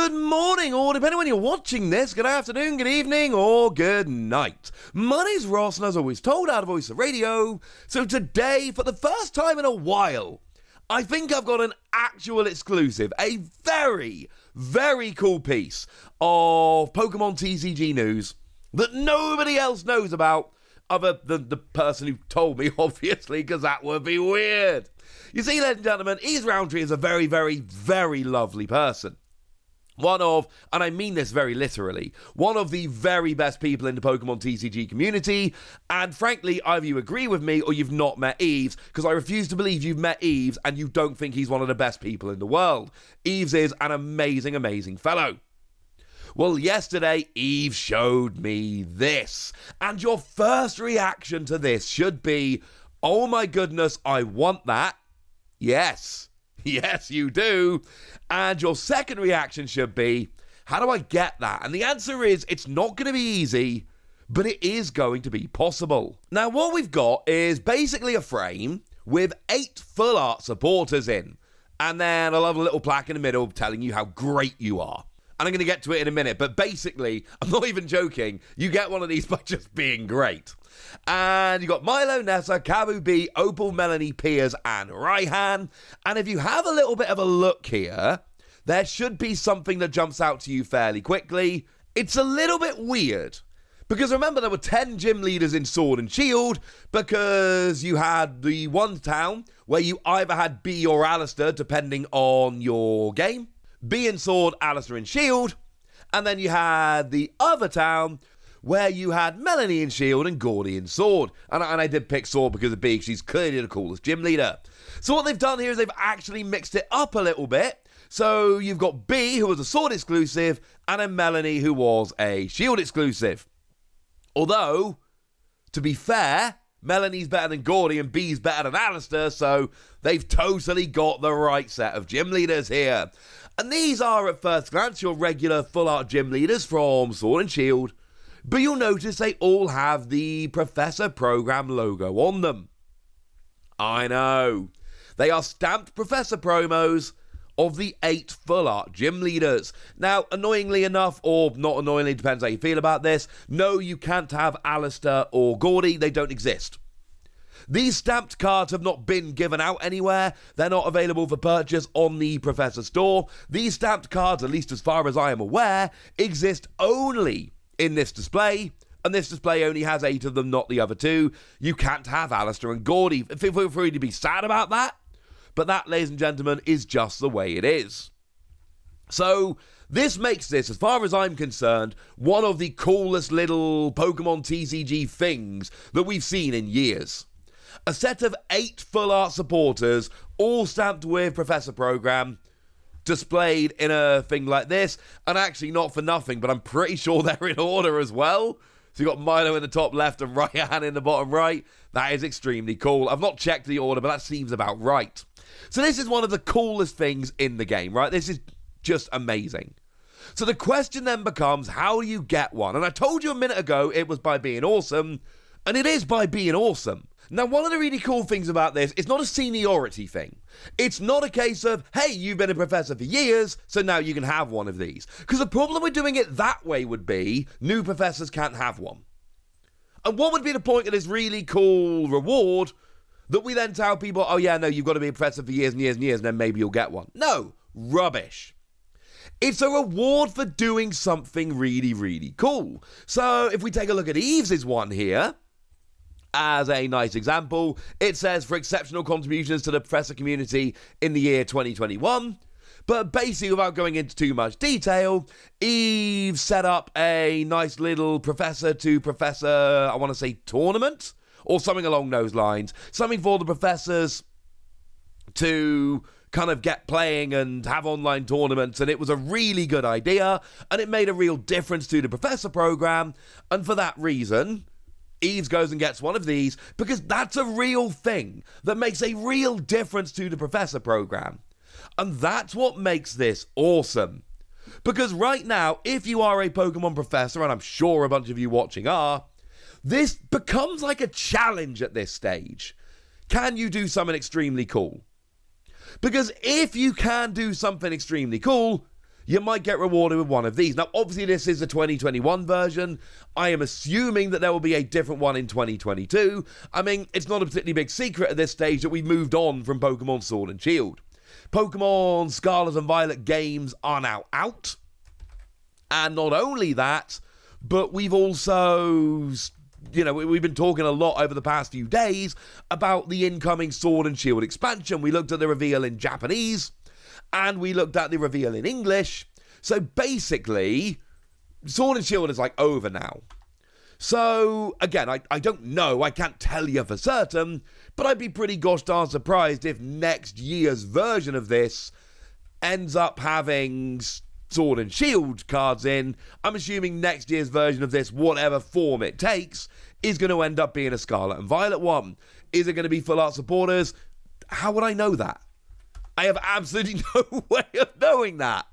Good morning, or depending when you're watching this, good afternoon, good evening, or good night. My name's Ross, and as always told, out of Voice of Radio. So today, for the first time in a while, I think I've got an actual exclusive, a very, very cool piece of Pokemon TCG news that nobody else knows about, other than the person who told me, obviously, because that would be weird. You see, ladies and gentlemen, Yves Roundtree is a very, very, very lovely person. One of, and I mean this very literally, one of the very best people in the Pokemon TCG community, and frankly, either you agree with me or you've not met Yves, because I refuse to believe you've met Yves and you don't think he's one of the best people in the world. Yves is an amazing, amazing fellow. Well, yesterday, Yves showed me this, and your first reaction to this should be, oh my goodness, I want that. Yes, you do. And your second reaction should be, how do I get that? And the answer is, it's not going to be easy, but it is going to be possible. Now, what we've got is basically a frame with 8 full art supporters in, and then a lovely little plaque in the middle telling you how great you are. And I'm going to get to it in a minute, but basically, I'm not even joking, you get one of these by just being great. And you got Milo, Nessa, Kabu B, Opal, Melanie, Piers, and Raihan. And if you have a little bit of a look here, there should be something that jumps out to you fairly quickly. It's a little bit weird, because remember there were 10 gym leaders in Sword and Shield, because you had the one town where you either had B or Alistair, depending on your game. B in Sword, Alistair in Shield. And then you had the other town where you had Melanie in Shield and Gordy in Sword. And I did pick Sword because of B, because she's clearly the coolest gym leader. So what they've done here is they've actually mixed it up a little bit. So you've got B, who was a Sword exclusive, and then Melanie, who was a Shield exclusive. Although, to be fair, Melanie's better than Gordy and B's better than Alistair, so they've totally got the right set of gym leaders here. And these are, at first glance, your regular full art gym leaders from Sword and Shield, but you'll notice they all have the Professor Program logo on them. I know. They are stamped Professor promos of the 8 full art gym leaders. Now, annoyingly enough, or not annoyingly, depends how you feel about this, no, you can't have Alistair or Gordy. They don't exist. These stamped cards have not been given out anywhere. They're not available for purchase on the Professor store. These stamped cards, at least as far as I am aware, exist only in this display, and this display only has 8 of them, not the other 2. You can't have Alistair and Gordy. Feel free to be sad about that, but that, ladies and gentlemen, is just the way it is. So, this makes this, as far as I'm concerned, one of the coolest little Pokemon TCG things that we've seen in years. A set of 8 full art supporters, all stamped with Professor Program, displayed in a thing like this, and actually not for nothing, but I'm pretty sure they're in order as well. So you've got Milo in the top left and Ryan in the bottom right. That is extremely cool. I've not checked the order, but that seems about right. So this is one of the coolest things in the game, right? This is just amazing. So the question then becomes, how do you get one? And I told you a minute ago it was by being awesome, and it is by being awesome. Now, one of the really cool things about this, it's not a seniority thing. It's not a case of, hey, you've been a professor for years, so now you can have one of these. Because the problem with doing it that way would be, new professors can't have one. And what would be the point of this really cool reward that we then tell people, oh yeah, no, you've got to be a professor for years and years and years, and then maybe you'll get one? No, rubbish. It's a reward for doing something really, really cool. So if we take a look at Yves' one here, as a nice example, it says for exceptional contributions to the professor community in the year 2021. But basically, without going into too much detail, Yves set up a nice little professor to professor, I want to say tournament, or something along those lines. Something for the professors to kind of get playing and have online tournaments, and it was a really good idea, and it made a real difference to the Professor program, and for that reason, Yves goes and gets one of these, because that's a real thing that makes a real difference to the Professor program. And that's what makes this awesome. Because right now, if you are a Pokemon Professor, and I'm sure a bunch of you watching are, this becomes like a challenge at this stage. Can you do something extremely cool? Because if you can do something extremely cool, you might get rewarded with one of these. Now, obviously, this is the 2021 version. I am assuming that there will be a different one in 2022. I mean, it's not a particularly big secret at this stage that we've moved on from Pokemon Sword and Shield. Pokemon Scarlet and Violet games are now out. And not only that, but we've also, we've been talking a lot over the past few days about the incoming Sword and Shield expansion. We looked at the reveal in Japanese, and we looked at the reveal in English. So basically, Sword and Shield is like over now. So, again, I don't know, I can't tell you for certain, but I'd be pretty gosh darn surprised if next year's version of this ends up having Sword and Shield cards in. I'm assuming next year's version of this, whatever form it takes, is going to end up being a Scarlet and Violet one. Is it going to be full art supporters? How would I know that? I have absolutely no way of knowing that.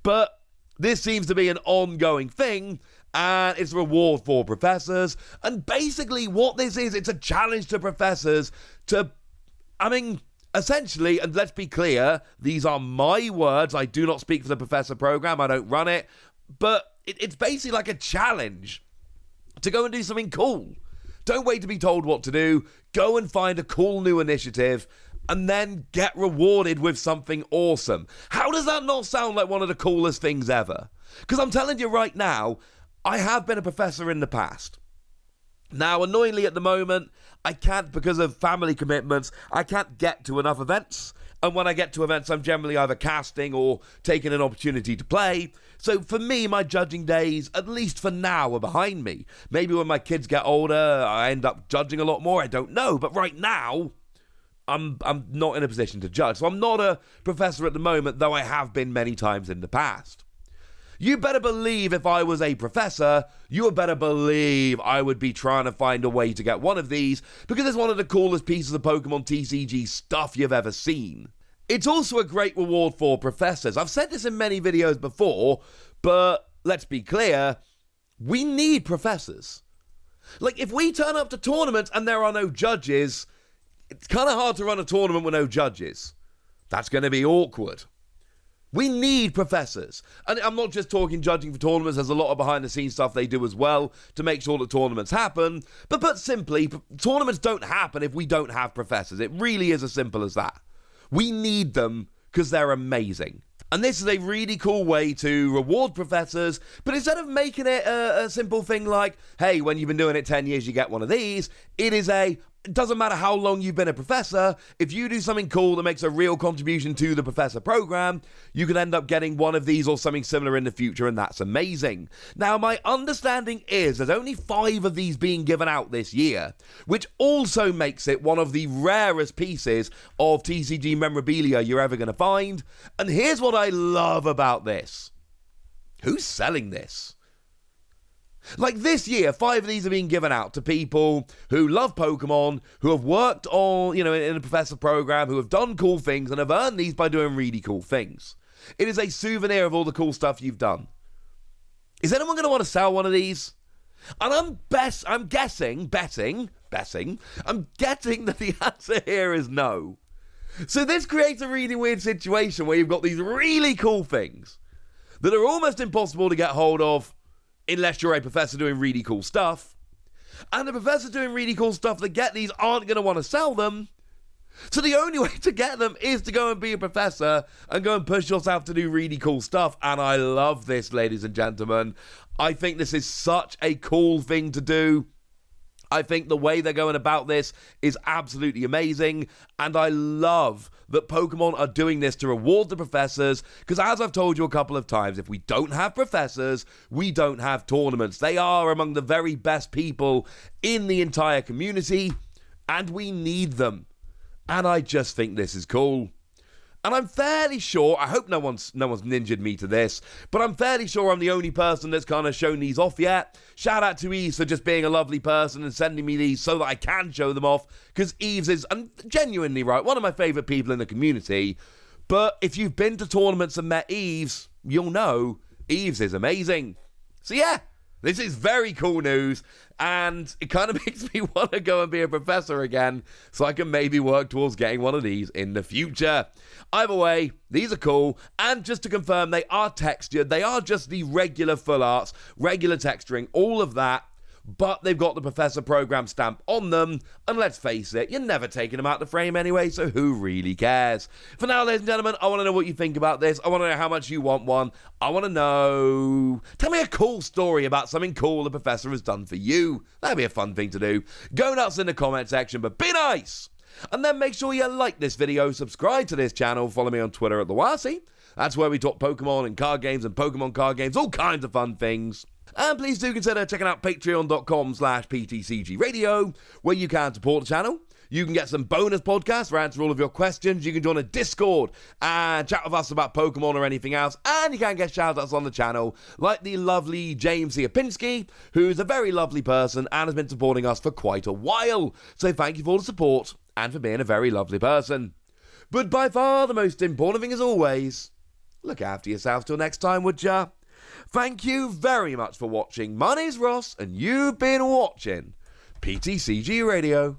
But this seems to be an ongoing thing, and it's a reward for professors. And basically what this is, it's a challenge to professors to, essentially, and let's be clear, these are my words. I do not speak for the Professor program. I don't run it. But it's basically like a challenge to go and do something cool. Don't wait to be told what to do. Go and find a cool new initiative and then get rewarded with something awesome. How does that not sound like one of the coolest things ever? Because I'm telling you right now, I have been a professor in the past. Now, annoyingly at the moment, I can't, because of family commitments, I can't get to enough events. And when I get to events, I'm generally either casting or taking an opportunity to play. So for me, my judging days, at least for now, are behind me. Maybe when my kids get older, I end up judging a lot more. I don't know. But right now, I'm not in a position to judge. So I'm not a professor at the moment, though I have been many times in the past. You better believe if I was a professor, you better believe I would be trying to find a way to get one of these, because it's one of the coolest pieces of Pokemon TCG stuff you've ever seen. It's also a great reward for professors. I've said this in many videos before, but let's be clear, we need professors. Like, if we turn up to tournaments and there are no judges, it's kind of hard to run a tournament with no judges. That's going to be awkward. We need professors. And I'm not just talking judging for tournaments. There's a lot of behind-the-scenes stuff they do as well to make sure that tournaments happen. But put simply, tournaments don't happen if we don't have professors. It really is as simple as that. We need them because they're amazing. And this is a really cool way to reward professors, but instead of making it a simple thing like, hey, when you've been doing it 10 years, you get one of these, it doesn't matter how long you've been a professor, if you do something cool that makes a real contribution to the professor program, you can end up getting one of these or something similar in the future, and that's amazing. Now, my understanding is there's only 5 of these being given out this year, which also makes it one of the rarest pieces of TCG memorabilia you're ever going to find. And here's what I love about this. Who's selling this? Like this year, 5 of these are being given out to people who love Pokemon, who have worked on, in a professor program, who have done cool things and have earned these by doing really cool things. It is a souvenir of all the cool stuff you've done. Is anyone going to want to sell one of these? And I'm getting that the answer here is no. So this creates a really weird situation where you've got these really cool things that are almost impossible to get hold of unless you're a professor doing really cool stuff. And the professors doing really cool stuff that get these aren't going to want to sell them. So the only way to get them is to go and be a professor and go and push yourself to do really cool stuff. And I love this, ladies and gentlemen. I think this is such a cool thing to do. I think the way they're going about this is absolutely amazing, and I love that Pokemon are doing this to reward the professors, because as I've told you a couple of times, if we don't have professors, we don't have tournaments. They are among the very best people in the entire community, and we need them, and I just think this is cool. And I'm fairly sure, I hope no one's ninjaed me to this, but I'm fairly sure I'm the only person that's kind of shown these off yet. Shout out to Eves for just being a lovely person and sending me these so that I can show them off, because Eves is, and genuinely right, one of my favourite people in the community. But if you've been to tournaments and met Eves, you'll know Eves is amazing. So yeah, This is very cool news, and it kind of makes me want to go and be a professor again, so I can maybe work towards getting one of these in the future. Either way, these are cool, and just to confirm, they are textured. They are just the regular full arts, regular texturing, all of that. But they've got the Professor Program stamp on them, and let's face it, you're never taking them out the frame anyway, so who really cares? For now, ladies and gentlemen, I want to know what you think about this. I want to know how much you want one. I want to know... Tell me a cool story about something cool the Professor has done for you. That'd be a fun thing to do. Go nuts in the comment section, but be nice! And then make sure you like this video, subscribe to this channel, follow me on Twitter at the Wasi. That's where we talk Pokemon and card games and Pokemon card games, all kinds of fun things. And please do consider checking out patreon.com/PTCG Radio, where you can support the channel. You can get some bonus podcasts where I answer all of your questions. You can join a Discord and chat with us about Pokemon or anything else. And you can get shout-outs on the channel, like the lovely James Ziapinski, who's a very lovely person and has been supporting us for quite a while. So thank you for all the support and for being a very lovely person. But by far the most important thing as always, look after yourselves till next time, would ya? Thank you very much for watching. My name's Ross, and you've been watching PTCG Radio.